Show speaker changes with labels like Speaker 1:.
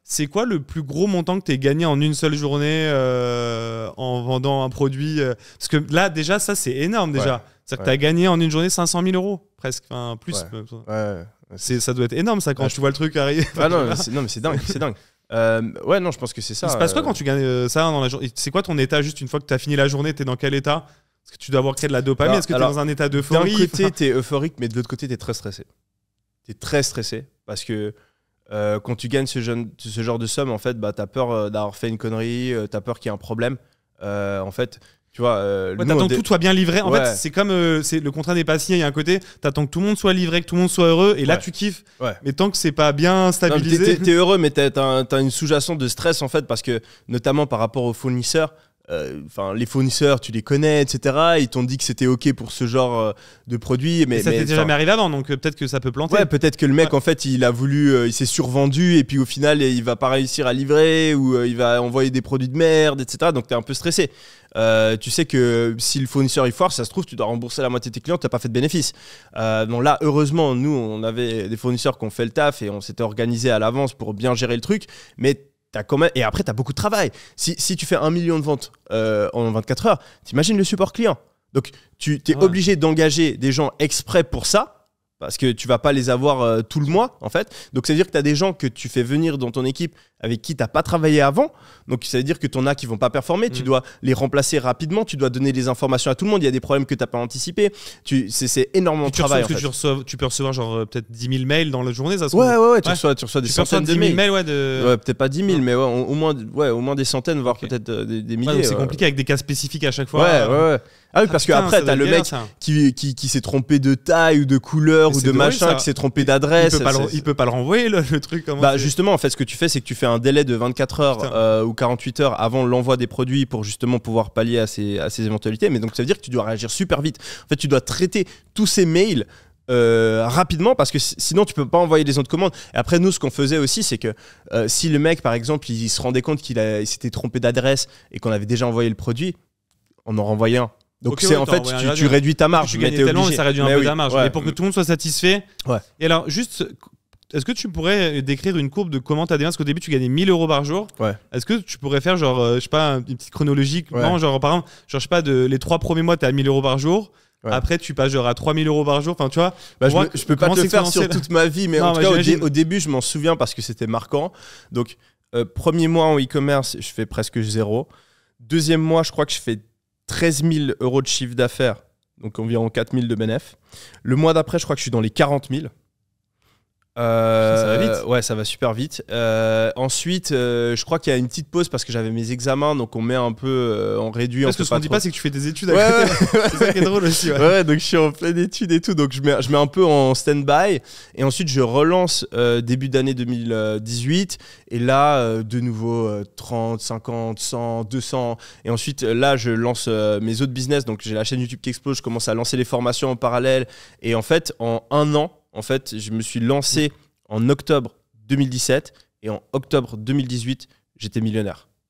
Speaker 1: c'est quoi le plus gros montant que tu aies gagné en une seule journée en vendant un produit Parce que là, déjà, ça, c'est énorme déjà. C'est-à-dire que tu as gagné en une journée 500 000 euros, presque. Enfin, plus. Ça doit être énorme, ça, quand tu vois le truc arriver.
Speaker 2: Ah non, mais c'est dingue, c'est dingue. Ouais, non, je pense que c'est ça.
Speaker 1: Il se passe quoi quand tu gagnes ça dans la journée? C'est quoi ton état juste une fois que tu as fini la journée? Tu es dans quel état? Est-ce que tu dois avoir créé de la dopamine? Est-ce que tu es dans un état d'euphorie?
Speaker 2: D'un côté, tu es euphorique, mais de l'autre côté, tu es très stressé. Tu es très stressé parce que quand tu gagnes ce genre de somme, en fait, bah, tu as peur d'avoir fait une connerie, tu as peur qu'il y ait un problème. En fait, tu vois.
Speaker 1: T'attends que tout soit bien livré. En fait, c'est comme le contrat n'est pas signé. Il y a un côté, t'attends que tout le monde soit livré, que tout le monde soit heureux, et là tu kiffes. Mais tant que c'est pas bien stabilisé.
Speaker 2: T'es heureux, mais t'as une sous-jacent de stress en fait, parce que notamment par rapport aux fournisseurs. Les fournisseurs, tu les connais, etc. Ils t'ont dit que c'était ok pour ce genre de produit, mais
Speaker 1: ça t'est jamais arrivé avant, donc peut-être que ça peut planter.
Speaker 2: Ouais, peut-être que le mec en fait il a voulu, il s'est survendu et puis au final il va pas réussir à livrer ou il va envoyer des produits de merde, etc. Donc t'es un peu stressé. Tu sais que si le fournisseur il foire, ça se trouve tu dois rembourser la moitié de tes clients, t'as pas fait de bénéfice. Donc là, heureusement, nous on avait des fournisseurs qui ont fait le taf et on s'était organisé à l'avance pour bien gérer le truc, mais et après, tu as beaucoup de travail. Si tu fais 1 million de ventes en 24 heures, t'imagines le support client. Donc, tu es obligé d'engager des gens exprès pour ça, parce que tu vas pas les avoir tout le mois, en fait. Donc, ça veut dire que tu as des gens que tu fais venir dans ton équipe avec qui tu n'as pas travaillé avant. Donc, ça veut dire que tu en as qui vont pas performer. Tu dois les remplacer rapidement. Tu dois donner les informations à tout le monde. Il y a des problèmes que tu n'as pas anticipés. C'est énormément de travail. En fait.
Speaker 1: Tu peux recevoir genre peut-être 10 000 mails dans la journée, ça se
Speaker 2: Ouais, tu reçois des centaines de mails.
Speaker 1: Ouais,
Speaker 2: peut-être pas 10 000, mais au moins des centaines, voire peut-être des milliers.
Speaker 1: C'est compliqué avec des cas spécifiques à chaque fois.
Speaker 2: Ouais. Ah oui, parce qu'après, t'as le mec qui s'est trompé de taille ou de couleur ou de machin, qui s'est trompé d'adresse.
Speaker 1: Il peut pas le renvoyer, le truc.
Speaker 2: Bah justement, en fait, ce que tu fais, c'est que tu fais un délai de 24 heures ou 48 heures avant l'envoi des produits pour justement pouvoir pallier à ces éventualités. Mais donc, ça veut dire que tu dois réagir super vite. En fait, tu dois traiter tous ces mails rapidement, parce que sinon tu peux pas envoyer des autres commandes. Et après, nous, ce qu'on faisait aussi, c'est que si le mec, par exemple, il se rendait compte qu'il s'était trompé d'adresse et qu'on avait déjà envoyé le produit, on en renvoyait un. Donc en fait, tu réduis ta marge.
Speaker 1: Tu gagnes tellement, mais ça réduit un peu ta marge. Mais pour que tout le monde soit satisfait.
Speaker 2: Ouais.
Speaker 1: Et alors, juste, est-ce que tu pourrais décrire une courbe de comment tu as démarré? Parce qu'au début, tu gagnais 1 000 euros par jour.
Speaker 2: Ouais.
Speaker 1: Est-ce que tu pourrais faire, genre, je sais pas, une petite chronologie? Non, genre, par exemple, genre, je sais pas, les 3 premiers mois, tu es à 1 000 euros par jour. Ouais. Après, tu passes genre à 3 000 euros par jour. Enfin, tu vois.
Speaker 2: Je peux pas te le faire sur toute ma vie, mais en tout cas, au début, je m'en souviens parce que c'était marquant. Donc, premier mois en e-commerce, je fais presque 0. Deuxième mois, je crois que je fais 13 000 euros de chiffre d'affaires, donc environ 4 000 de bénéfices. Le mois d'après, je crois que je suis dans les 40 000.
Speaker 1: Ça va vite.
Speaker 2: Ouais, ça va super vite. Ensuite, je crois qu'il y a une petite pause parce que j'avais mes examens, donc on met un peu, on réduit.
Speaker 1: Parce que ce qu'on dit pas, c'est que tu fais des études à côté. C'est ça qui est drôle aussi.
Speaker 2: Ouais, donc je suis en pleine étude et tout, donc je mets un peu en stand-by. Et ensuite, je relance début d'année 2018. Et là, de nouveau 30, 50, 100, 200. Et ensuite, là, je lance mes autres business. Donc j'ai la chaîne YouTube qui explose. Je commence à lancer les formations en parallèle. Et en fait, en 1 an, je me suis lancé en octobre 2017 et en octobre 2018, j'étais millionnaire.